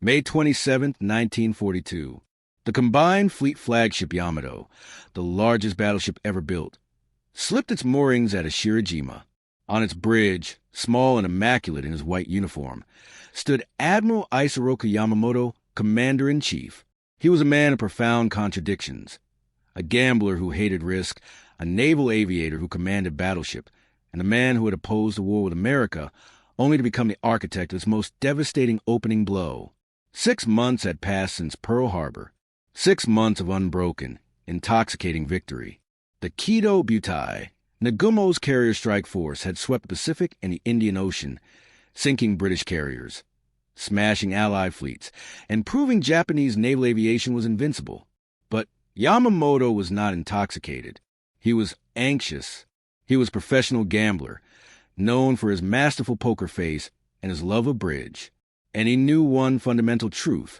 May 27, 1942. The combined fleet flagship Yamamoto, the largest battleship ever built, slipped its moorings at Shirajima. On its bridge, small and immaculate in his white uniform, stood Admiral Isoroku Yamamoto, Commander-in-Chief. He was a man of profound contradictions, a gambler who hated risk, a naval aviator who commanded battleship, and a man who had opposed the war with America only to become the architect of its most devastating opening blow. 6 months had passed since Pearl Harbor. 6 months of unbroken, intoxicating victory. The Kido Butai, Nagumo's carrier strike force, had swept the Pacific and the Indian Ocean, sinking British carriers, smashing Allied fleets, and proving Japanese naval aviation was invincible. But Yamamoto was not intoxicated. He was anxious. He was a professional gambler, known for his masterful poker face and his love of bridge. And he knew one fundamental truth: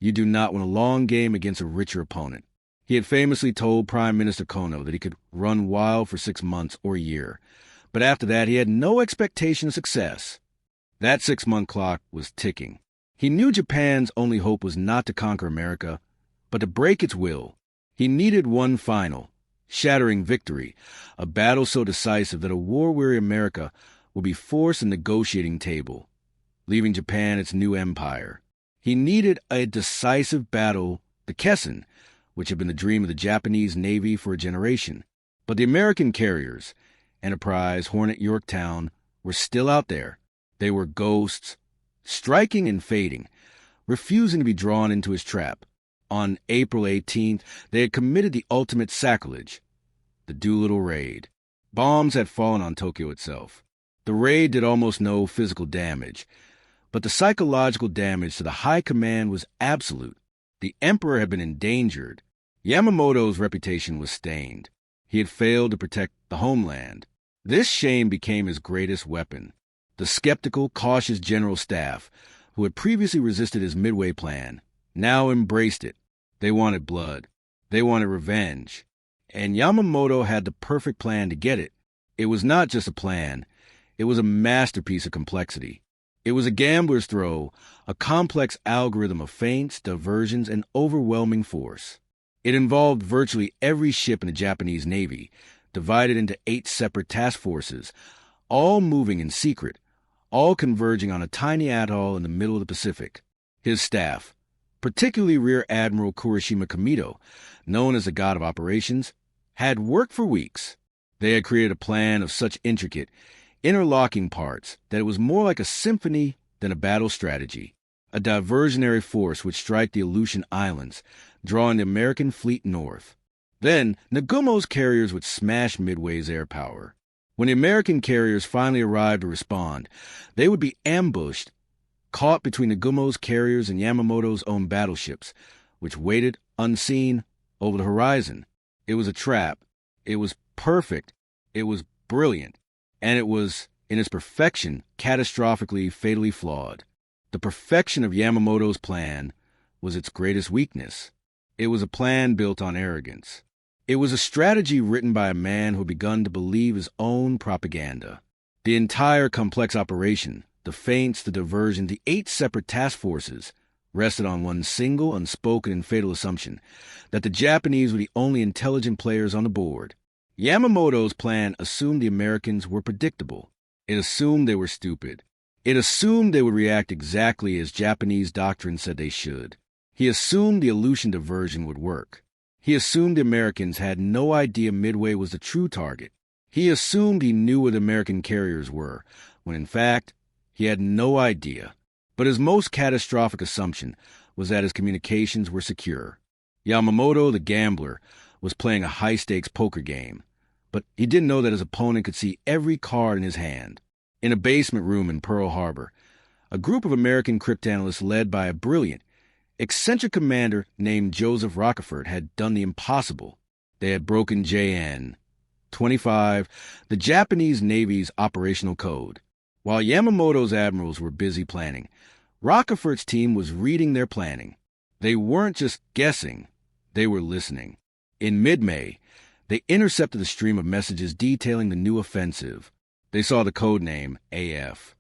you do not win a long game against a richer opponent. He had famously told Prime Minister Kono that he could run wild for 6 months or a year, but after that he had no expectation of success. That 6-month clock was ticking. He knew Japan's only hope was not to conquer America, but to break its will. He needed one final, shattering victory, a battle so decisive that a war-weary America would be forced to the negotiating table, leaving Japan its new empire. He needed a decisive battle, the Kessen, which had been the dream of the Japanese Navy for a generation. But the American carriers, Enterprise, Hornet, Yorktown, were still out there. They were ghosts, striking and fading, refusing to be drawn into his trap. On April 18th, they had committed the ultimate sacrilege, the Doolittle Raid. Bombs had fallen on Tokyo itself. The raid did almost no physical damage, but the psychological damage to the high command was absolute. The emperor had been endangered. Yamamoto's reputation was stained. He had failed to protect the homeland. This shame became his greatest weapon. The skeptical, cautious general staff, who had previously resisted his Midway plan, now embraced it. They wanted blood. They wanted revenge. And Yamamoto had the perfect plan to get it. It was not just a plan. It was a masterpiece of complexity. It was a gambler's throw, a complex algorithm of feints, diversions, and overwhelming force. It involved virtually every ship in the Japanese Navy, divided into 8 separate task forces, all moving in secret, all converging on a tiny atoll in the middle of the Pacific. His staff, particularly Rear Admiral Kurashima Kamito, known as the God of Operations, had worked for weeks. They had created a plan of such intricate, interlocking parts that it was more like a symphony than a battle strategy. A diversionary force would strike the Aleutian Islands, drawing the American fleet north. Then, Nagumo's carriers would smash Midway's air power. When the American carriers finally arrived to respond, they would be ambushed, caught between Nagumo's carriers and Yamamoto's own battleships, which waited, unseen, over the horizon. It was a trap. It was perfect. It was brilliant. And it was, in its perfection, catastrophically, fatally flawed. The perfection of Yamamoto's plan was its greatest weakness. It was a plan built on arrogance. It was a strategy written by a man who had begun to believe his own propaganda. The entire complex operation, the feints, the diversion, the 8 separate task forces, rested on one single, unspoken, and fatal assumption, that the Japanese were the only intelligent players on the board. Yamamoto's plan assumed the Americans were predictable. It assumed they were stupid. It assumed they would react exactly as Japanese doctrine said they should. He assumed the Aleutian diversion would work. He assumed the Americans had no idea Midway was the true target. He assumed he knew where the American carriers were, when in fact, he had no idea. But his most catastrophic assumption was that his communications were secure. Yamamoto, the gambler, was playing a high-stakes poker game, but he didn't know that his opponent could see every card in his hand. In a basement room in Pearl Harbor, a group of American cryptanalysts led by a brilliant, eccentric commander named Joseph Rockefort had done the impossible. They had broken JN 25, the Japanese Navy's operational code. While Yamamoto's admirals were busy planning, Rockefort's team was reading their planning. They weren't just guessing, they were listening. In mid-May, they intercepted the stream of messages detailing the new offensive. They saw the code name AF.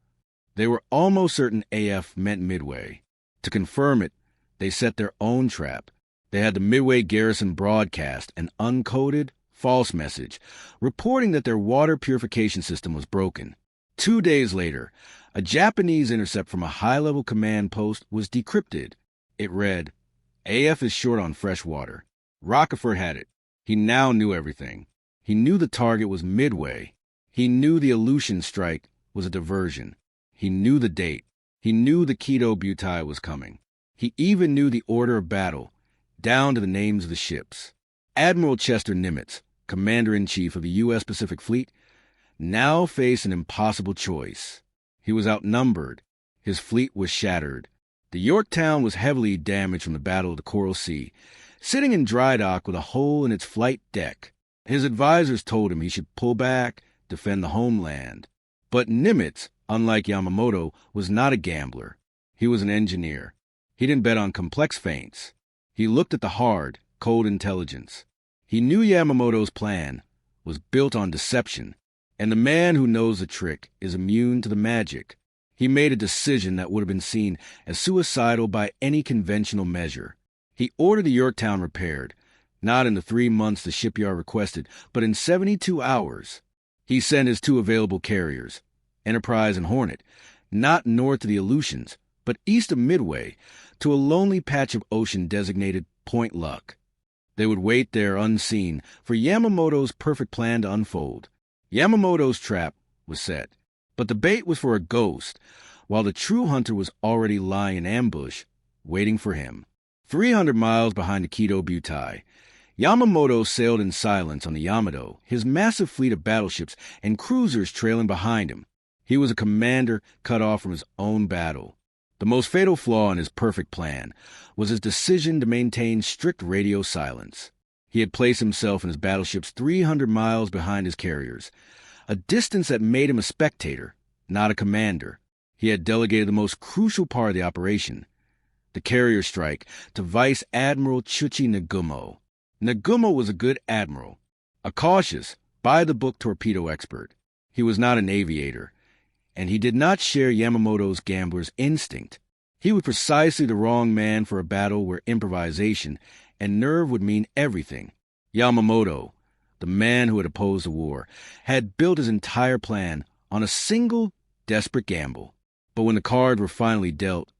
They were almost certain AF meant Midway. To confirm it, they set their own trap. They had the Midway garrison broadcast an uncoded, false message, reporting that their water purification system was broken. 2 days later, a Japanese intercept from a high-level command post was decrypted. It read, AF is short on fresh water. Rockefeller had it. He now knew everything. He knew the target was Midway. He knew the Aleutian strike was a diversion. He knew the date. He knew the Keto Butai was coming. He even knew the order of battle, down to the names of the ships. Admiral Chester Nimitz, Commander-in-Chief of the U.S. Pacific Fleet, now faced an impossible choice. He was outnumbered. His fleet was shattered. The Yorktown was heavily damaged from the Battle of the Coral Sea, sitting in dry dock with a hole in its flight deck. His advisors told him he should pull back, defend the homeland. But Nimitz, unlike Yamamoto, was not a gambler. He was an engineer. He didn't bet on complex feints. He looked at the hard, cold intelligence. He knew Yamamoto's plan was built on deception, and the man who knows the trick is immune to the magic. He made a decision that would have been seen as suicidal by any conventional measure. He ordered the Yorktown repaired, not in the 3 months the shipyard requested, but in 72 hours. He sent his 2 available carriers, Enterprise and Hornet, not north of the Aleutians, but east of Midway, to a lonely patch of ocean designated Point Luck. They would wait there unseen for Yamamoto's perfect plan to unfold. Yamamoto's trap was set, but the bait was for a ghost, while the true hunter was already lying in ambush, waiting for him. 300 miles behind the Keto Butai, Yamamoto sailed in silence on the Yamato, his massive fleet of battleships and cruisers trailing behind him. He was a commander cut off from his own battle. The most fatal flaw in his perfect plan was his decision to maintain strict radio silence. He had placed himself and his battleships 300 miles behind his carriers, a distance that made him a spectator, not a commander. He had delegated the most crucial part of the operation, the carrier strike, to Vice Admiral Chuchi Nagumo. Nagumo was a good admiral, a cautious, by-the-book torpedo expert. He was not an aviator, and he did not share Yamamoto's gambler's instinct. He was precisely the wrong man for a battle where improvisation and nerve would mean everything. Yamamoto, the man who had opposed the war, had built his entire plan on a single, desperate gamble. But when the cards were finally dealt,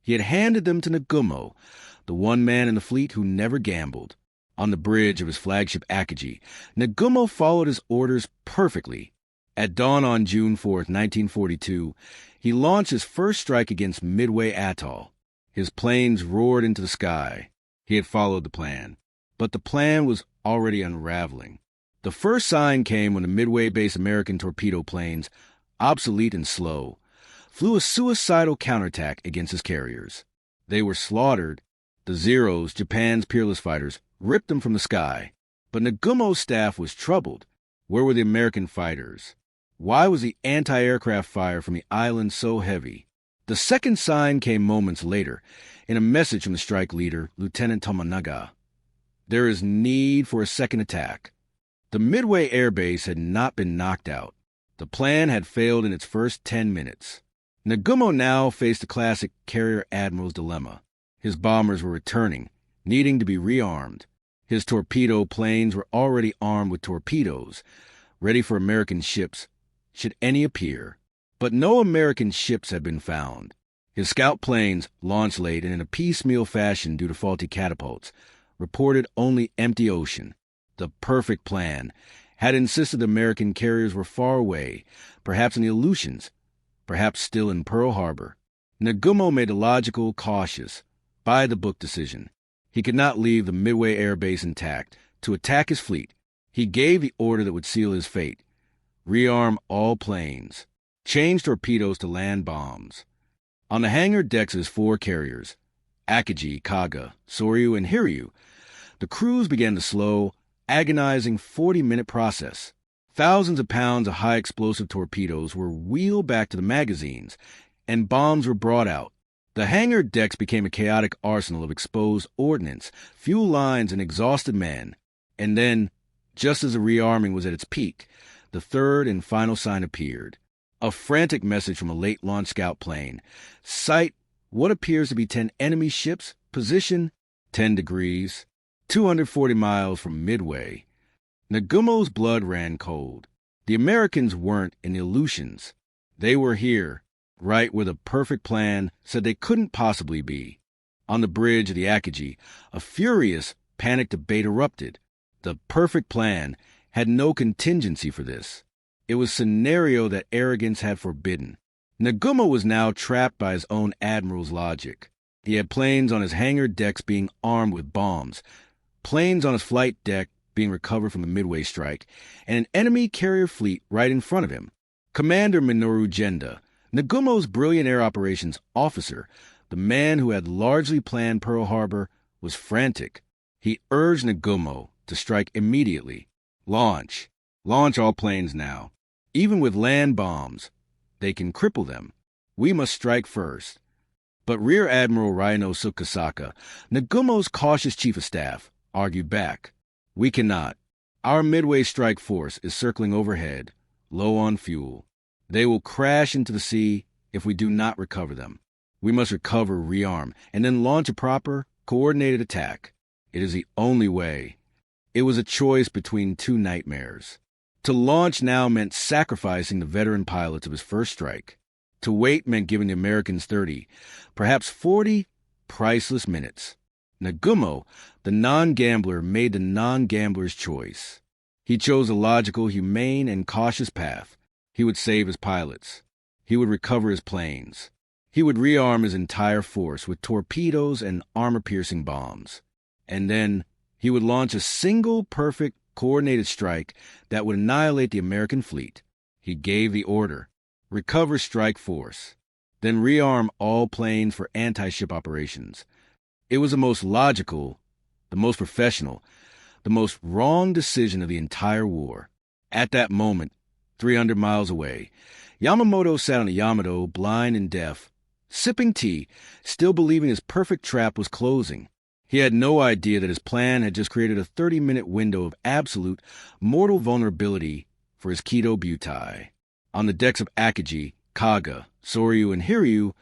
he had handed them to Nagumo, the one man in the fleet who never gambled. On the bridge of his flagship Akagi, Nagumo followed his orders perfectly. At dawn on June 4, 1942, he launched his first strike against Midway Atoll. His planes roared into the sky. He had followed the plan. But the plan was already unraveling. The first sign came when the Midway-based American torpedo planes, obsolete and slow, flew a suicidal counterattack against his carriers. They were slaughtered. The Zeros, Japan's peerless fighters, ripped them from the sky. But Nagumo's staff was troubled. Where were the American fighters? Why was the anti-aircraft fire from the island so heavy? The second sign came moments later, in a message from the strike leader, Lieutenant Tomonaga. There is need for a second attack. The Midway Air Base had not been knocked out. The plan had failed in its first 10 minutes. Nagumo now faced the classic carrier admiral's dilemma. His bombers were returning, needing to be rearmed. His torpedo planes were already armed with torpedoes, ready for American ships, should any appear. But no American ships had been found. His scout planes, launched late and in a piecemeal fashion due to faulty catapults, reported only empty ocean. The perfect plan had insisted the American carriers were far away, perhaps in the Aleutians, perhaps still in Pearl Harbor. Nagumo made a logical, cautious, by-the-book decision. He could not leave the Midway Air Base intact. To attack his fleet, he gave the order that would seal his fate. Rearm all planes. Change torpedoes to land bombs. On the hangar decks of his 4 carriers, Akagi, Kaga, Soryu, and Hiryu, the crews began the slow, agonizing 40-minute process. Thousands of pounds of high-explosive torpedoes were wheeled back to the magazines, and bombs were brought out. The hangar decks became a chaotic arsenal of exposed ordnance, fuel lines, and exhausted men. And then, just as the rearming was at its peak, the third and final sign appeared. A frantic message from a late-launch scout plane. Sight what appears to be 10 enemy ships, position 10 degrees, 240 miles from Midway. Nagumo's blood ran cold. The Americans weren't in Aleutians. They were here, right where the perfect plan said they couldn't possibly be. On the bridge of the Akagi, a furious, panicked debate erupted. The perfect plan had no contingency for this. It was a scenario that arrogance had forbidden. Nagumo was now trapped by his own admiral's logic. He had planes on his hangar decks being armed with bombs, planes on his flight deck being recovered from the Midway strike, and an enemy carrier fleet right in front of him. Commander Minoru Genda, Nagumo's brilliant air operations officer, the man who had largely planned Pearl Harbor, was frantic. He urged Nagumo to strike immediately. Launch. Launch all planes now. Even with land bombs, they can cripple them. We must strike first. But Rear Admiral Rhino Tsukasaka, Nagumo's cautious chief of staff, argued back. We cannot. Our Midway strike force is circling overhead, low on fuel. They will crash into the sea if we do not recover them. We must recover, rearm, and then launch a proper, coordinated attack. It is the only way. It was a choice between two nightmares. To launch now meant sacrificing the veteran pilots of his first strike. To wait meant giving the Americans 30, perhaps 40, priceless minutes. Nagumo, the non-gambler, made the non-gambler's choice. He chose a logical, humane, and cautious path. He would save his pilots. He would recover his planes. He would rearm his entire force with torpedoes and armor-piercing bombs. And then he would launch a single, perfect, coordinated strike that would annihilate the American fleet. He gave the order. Recover strike force. Then rearm all planes for anti-ship operations. It was the most logical, the most professional, the most wrong decision of the entire war. At that moment, 300 miles away, Yamamoto sat on a Yamato, blind and deaf, sipping tea, still believing his perfect trap was closing. He had no idea that his plan had just created a 30-minute window of absolute, mortal vulnerability for his Kido Butai. On the decks of Akagi, Kaga, Soryu, and Hiryu,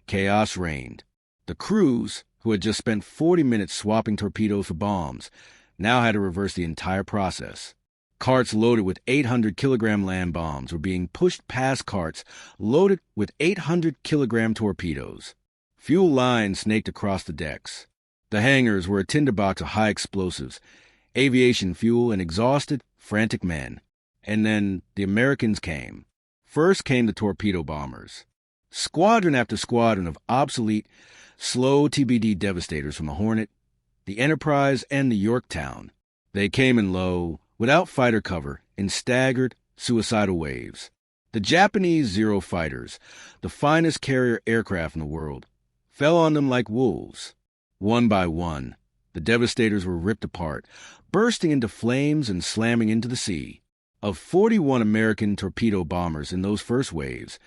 chaos reigned. The crews, who had just spent 40 minutes swapping torpedoes for bombs, now had to reverse the entire process. Carts loaded with 800-kilogram land bombs were being pushed past carts loaded with 800-kilogram torpedoes. Fuel lines snaked across the decks. The hangars were a tinderbox of high explosives, aviation fuel, and exhausted, frantic men. And then the Americans came. First came the torpedo bombers. Squadron after squadron of obsolete, slow TBD devastators from the Hornet, the Enterprise, and the Yorktown. They came in low, without fighter cover, in staggered, suicidal waves. The Japanese Zero fighters, the finest carrier aircraft in the world, fell on them like wolves. One by one, the devastators were ripped apart, bursting into flames and slamming into the sea. Of 41 American torpedo bombers in those first waves,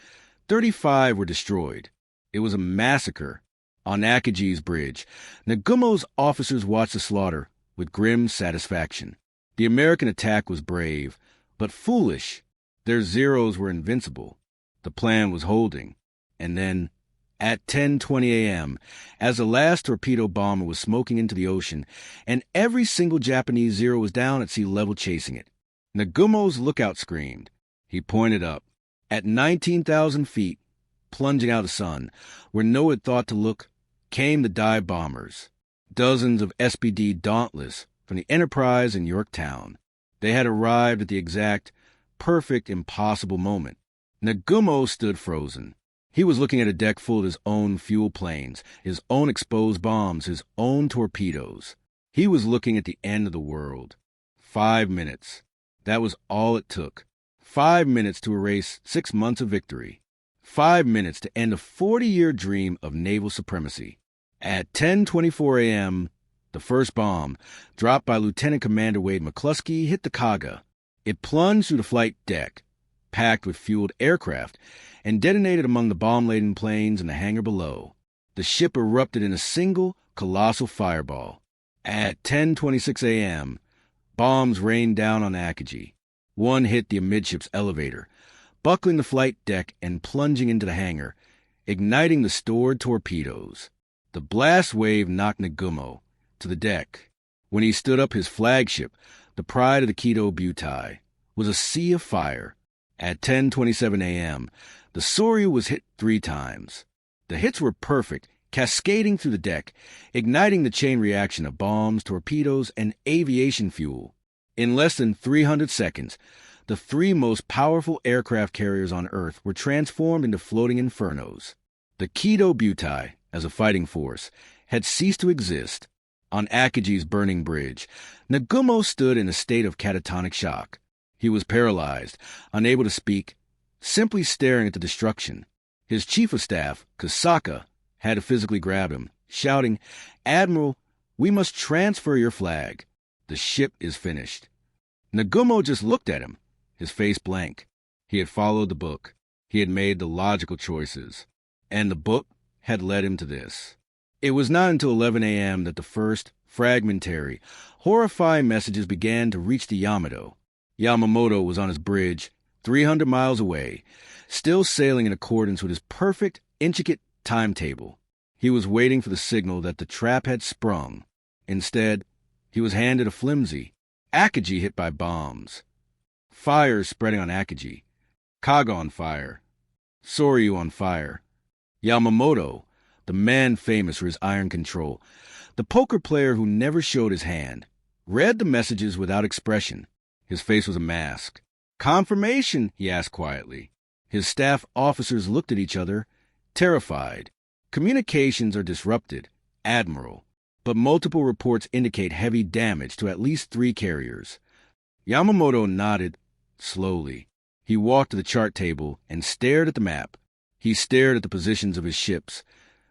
35 were destroyed. It was a massacre. On Akagi's bridge, Nagumo's officers watched the slaughter with grim satisfaction. The American attack was brave, but foolish. Their Zeros were invincible. The plan was holding. And then, at 10:20 a.m., as the last torpedo bomber was smoking into the ocean, and every single Japanese Zero was down at sea level chasing it, Nagumo's lookout screamed. He pointed up. At 19,000 feet, plunging out of the sun, where no one had thought to look, came the dive bombers. Dozens of SPD Dauntless from the Enterprise and Yorktown. They had arrived at the exact, perfect, impossible moment. Nagumo stood frozen. He was looking at a deck full of his own fuel planes, his own exposed bombs, his own torpedoes. He was looking at the end of the world. 5 minutes. That was all it took. 5 minutes to erase 6 months of victory. 5 minutes to end a 40-year dream of naval supremacy. At 10:24 a.m., the first bomb, dropped by Lieutenant Commander Wade McCluskey, hit the Kaga. It plunged through the flight deck, packed with fueled aircraft, and detonated among the bomb-laden planes in the hangar below. The ship erupted in a single, colossal fireball. At 10:26 a.m., bombs rained down on Akagi. One hit the amidships elevator, buckling the flight deck and plunging into the hangar. igniting the stored torpedoes. The blast wave knocked Nagumo to the deck. When he stood up, his flagship, the pride of the Kido Butai, was a sea of fire. At 10:27 a.m., the Soryu was hit 3 times. The hits were perfect, cascading through the deck, igniting the chain reaction of bombs, torpedoes, and aviation fuel. In less than 300 seconds, the 3 most powerful aircraft carriers on Earth were transformed into floating infernos. The Kido Butai, as a fighting force, had ceased to exist. On Akiji's burning bridge, Nagumo stood in a state of catatonic shock. He was paralyzed, unable to speak, simply staring at the destruction. His chief of staff, Kusaka, had to physically grab him, shouting, "Admiral, we must transfer your flag. The ship is finished." Nagumo just looked at him, his face blank. He had followed the book. He had made the logical choices. And the book had led him to this. It was not until 11 a.m. that the first, fragmentary, horrifying messages began to reach the Yamato. Yamamoto was on his bridge, 300 miles away, still sailing in accordance with his perfect, intricate timetable. He was waiting for the signal that the trap had sprung. Instead, he was handed a flimsy Akiji hit by bombs. Fire spreading on Akiji. Kaga on fire. Soryu on fire. Yamamoto, the man famous for his iron control, the poker player who never showed his hand, read the messages without expression. His face was a mask. "Confirmation?" he asked quietly. His staff officers looked at each other, terrified. "Communications are disrupted, Admiral, but multiple reports indicate heavy damage to at least 3 carriers." Yamamoto nodded slowly. He walked to the chart table and stared at the map. He stared at the positions of his ships,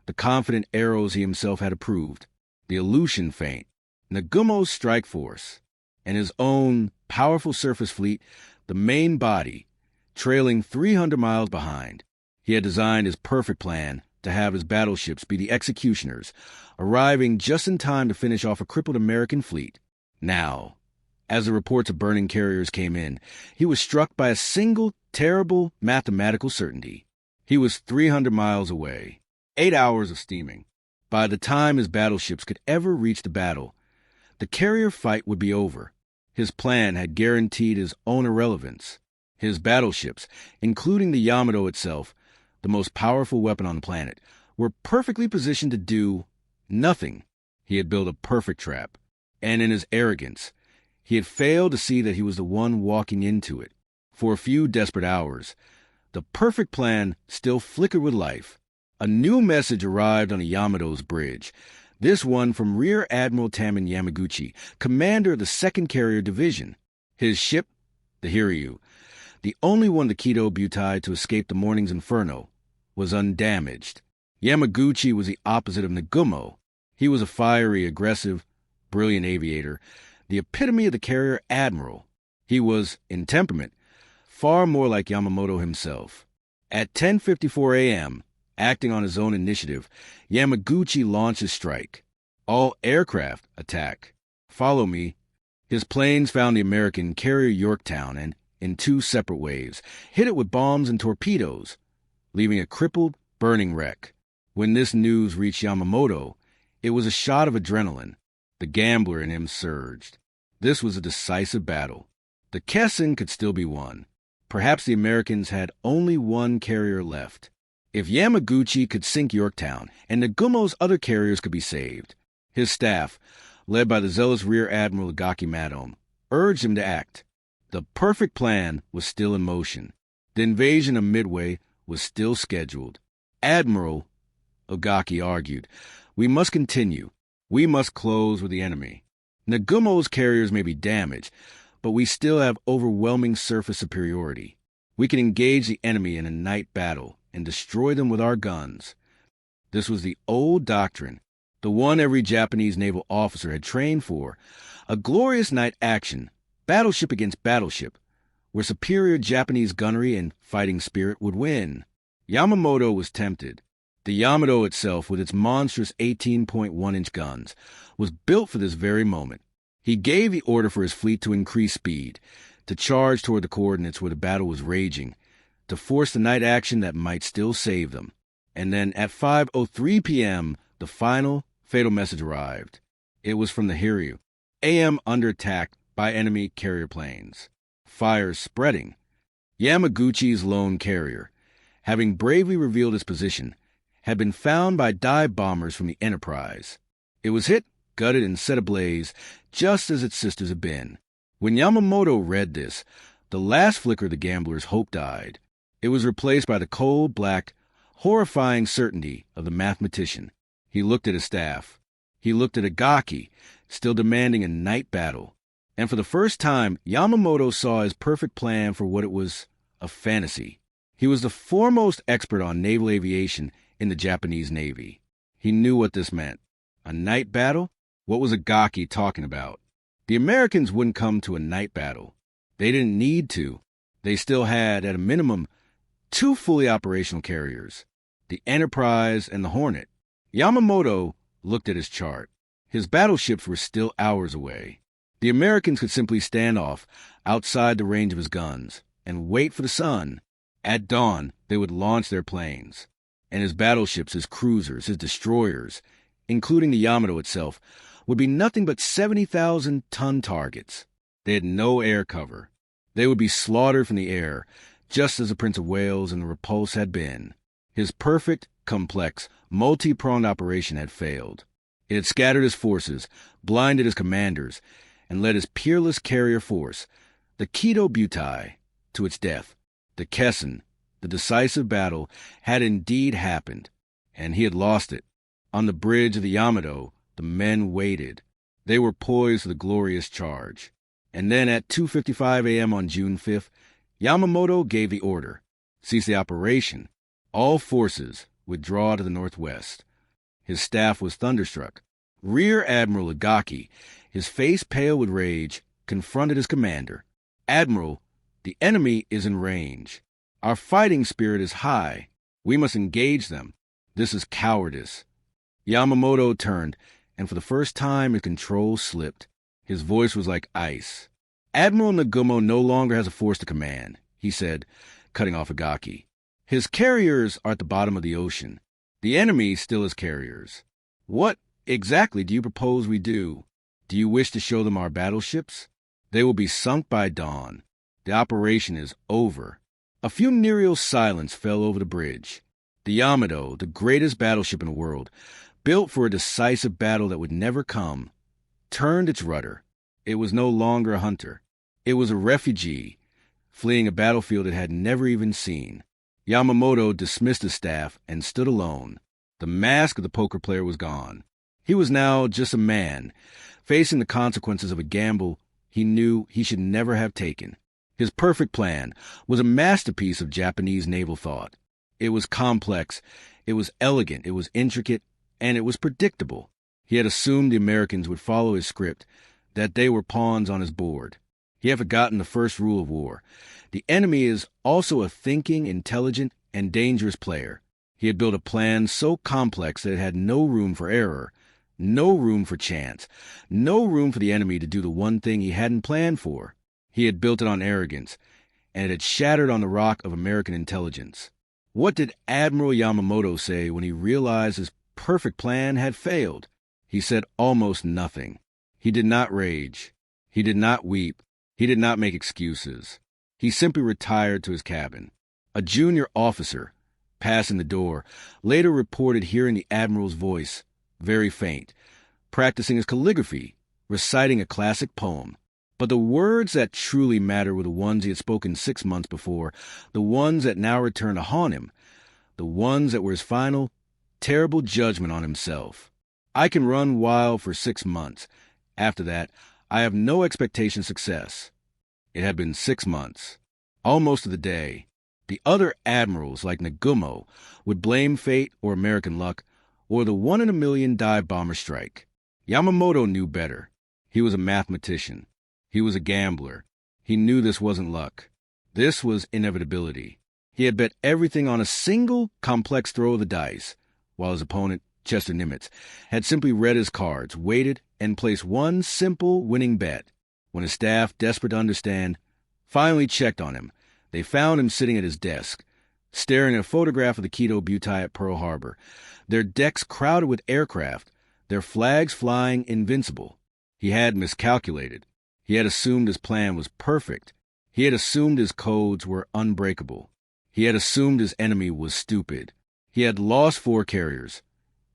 the confident arrows he himself had approved, the Aleutian feint, Nagumo's strike force, and his own powerful surface fleet, the main body, trailing 300 miles behind. He had designed his perfect plan to have his battleships be the executioners, arriving just in time to finish off a crippled American fleet. Now, as the reports of burning carriers came in, he was struck by a single, terrible mathematical certainty. He was 300 miles away, 8 hours of steaming. By the time his battleships could ever reach the battle, the carrier fight would be over. His plan had guaranteed his own irrelevance. His battleships, including the Yamato itself, the most powerful weapon on the planet, were perfectly positioned to do nothing. He had built a perfect trap, and in his arrogance, he had failed to see that he was the one walking into it. For a few desperate hours, the perfect plan still flickered with life. A new message arrived on the Yamato's bridge, this one from Rear Admiral Taman Yamaguchi, commander of the 2nd Carrier Division. His ship, the Hiryu, the only one of the Kido Butai to escape the morning's inferno, was undamaged. Yamaguchi was the opposite of Nagumo. He was a fiery, aggressive, brilliant aviator, the epitome of the carrier admiral. He was, in temperament, far more like Yamamoto himself. At 10:54 a.m., acting on his own initiative, Yamaguchi launched his strike. All aircraft attack. Follow me. His planes found the American carrier Yorktown and, in 2 separate waves, hit it with bombs and torpedoes, leaving a crippled, burning wreck. When this news reached Yamamoto, it was a shot of adrenaline. The gambler in him surged. This was a decisive battle. The Kessin could still be won. Perhaps the Americans had only 1 carrier left. If Yamaguchi could sink Yorktown, and Nagumo's other carriers could be saved. His staff, led by the zealous Rear Admiral Agaki Madome, urged him to act. The perfect plan was still in motion. The invasion of Midway was still scheduled. "Admiral," Agaki argued, "we must continue. We must close with the enemy. Nagumo's carriers may be damaged, but we still have overwhelming surface superiority. We can engage the enemy in a night battle and destroy them with our guns." This was the old doctrine, the one every Japanese naval officer had trained for, a glorious night action, battleship against battleship, where superior Japanese gunnery and fighting spirit would win. Yamamoto was tempted. The Yamato itself, with its monstrous 18.1-inch guns, was built for this very moment. He gave the order for his fleet to increase speed, to charge toward the coordinates where the battle was raging, to force the night action that might still save them. And then at 5:03 p.m., the final fatal message arrived. It was from the Hiryu. AM under attack by enemy carrier planes. Fire spreading. Yamaguchi's lone carrier, having bravely revealed its position, had been found by dive bombers from the Enterprise. It was hit, gutted, and set ablaze, just as its sisters had been. When Yamamoto read this, the last flicker of the gambler's hope died. It was replaced by the cold, black, horrifying certainty of the mathematician. He looked at his staff. He looked at Agaki, still demanding a night battle. And for the first time, Yamamoto saw his perfect plan for what it was, a fantasy. He was the foremost expert on naval aviation in the Japanese Navy. He knew what this meant. A night battle? What was Agaki talking about? The Americans wouldn't come to a night battle. They didn't need to. They still had, at a minimum, 2 fully operational carriers, the Enterprise and the Hornet. Yamamoto looked at his chart. His battleships were still hours away. The Americans could simply stand off outside the range of his guns and wait for the sun. At dawn, they would launch their planes. And his battleships, his cruisers, his destroyers, including the Yamato itself, would be nothing but 70,000-ton targets. They had no air cover. They would be slaughtered from the air, just as the Prince of Wales and the Repulse had been. His perfect, complex, multi-pronged operation had failed. It had scattered his forces, blinded his commanders, and led his peerless carrier force, the Kido Butai, to its death. The Kessin, the decisive battle, had indeed happened, and he had lost it. On the bridge of the Yamato, the men waited. They were poised for the glorious charge. And then at 2:55 a.m. on June 5th, Yamamoto gave the order. Cease the operation. All forces withdraw to the northwest. His staff was thunderstruck. Rear Admiral Agaki, his face pale with rage, confronted his commander. Admiral, the enemy is in range. Our fighting spirit is high. We must engage them. This is cowardice. Yamamoto turned, and for the first time his control slipped. His voice was like ice. Admiral Nagumo no longer has a force to command, he said, cutting off Agaki. His carriers are at the bottom of the ocean. The enemy still has carriers. What exactly do you propose we do? Do you wish to show them our battleships? They will be sunk by dawn. The operation is over. A funereal silence fell over the bridge. The Yamato, the greatest battleship in the world, built for a decisive battle that would never come, turned its rudder. It was no longer a hunter. It was a refugee, fleeing a battlefield it had never even seen. Yamamoto dismissed his staff and stood alone. The mask of the poker player was gone. He was now just a man, facing the consequences of a gamble he knew he should never have taken. His perfect plan was a masterpiece of Japanese naval thought. It was complex, it was elegant, it was intricate, and it was predictable. He had assumed the Americans would follow his script, that they were pawns on his board. He had forgotten the first rule of war. The enemy is also a thinking, intelligent, and dangerous player. He had built a plan so complex that it had no room for error, no room for chance, no room for the enemy to do the one thing he hadn't planned for. He had built it on arrogance, and it had shattered on the rock of American intelligence. What did Admiral Yamamoto say when he realized his perfect plan had failed? He said almost nothing. He did not rage. He did not weep. He did not make excuses. He simply retired to his cabin. A junior officer, passing the door, later reported hearing the Admiral's voice, very faint, practicing his calligraphy, reciting a classic poem. But the words that truly mattered were the ones he had spoken 6 months before, the ones that now returned to haunt him, the ones that were his final, terrible judgment on himself. I can run wild for 6 months. After that, I have no expectation of success. It had been 6 months, almost to the day. The other admirals, like Nagumo, would blame fate or American luck, or the 1-in-a-million dive bomber strike. Yamamoto knew better. He was a mathematician. He was a gambler. He knew this wasn't luck. This was inevitability. He had bet everything on a single complex throw of the dice, while his opponent, Chester Nimitz, had simply read his cards, waited, and placed one simple winning bet. When his staff, desperate to understand, finally checked on him, they found him sitting at his desk, staring at a photograph of the Keto Butai at Pearl Harbor, their decks crowded with aircraft, their flags flying invincible. He had miscalculated. He had assumed his plan was perfect. He had assumed his codes were unbreakable. He had assumed his enemy was stupid. He had lost 4 carriers,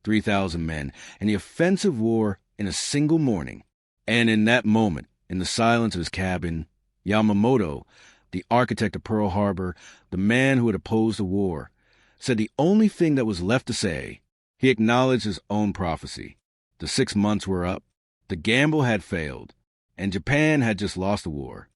3,000 men, and the offensive war in a single morning. And in that moment, in the silence of his cabin, Yamamoto, the architect of Pearl Harbor, the man who had opposed the war, said the only thing that was left to say. He acknowledged his own prophecy. The 6 months were up. The gamble had failed, and Japan had just lost the war.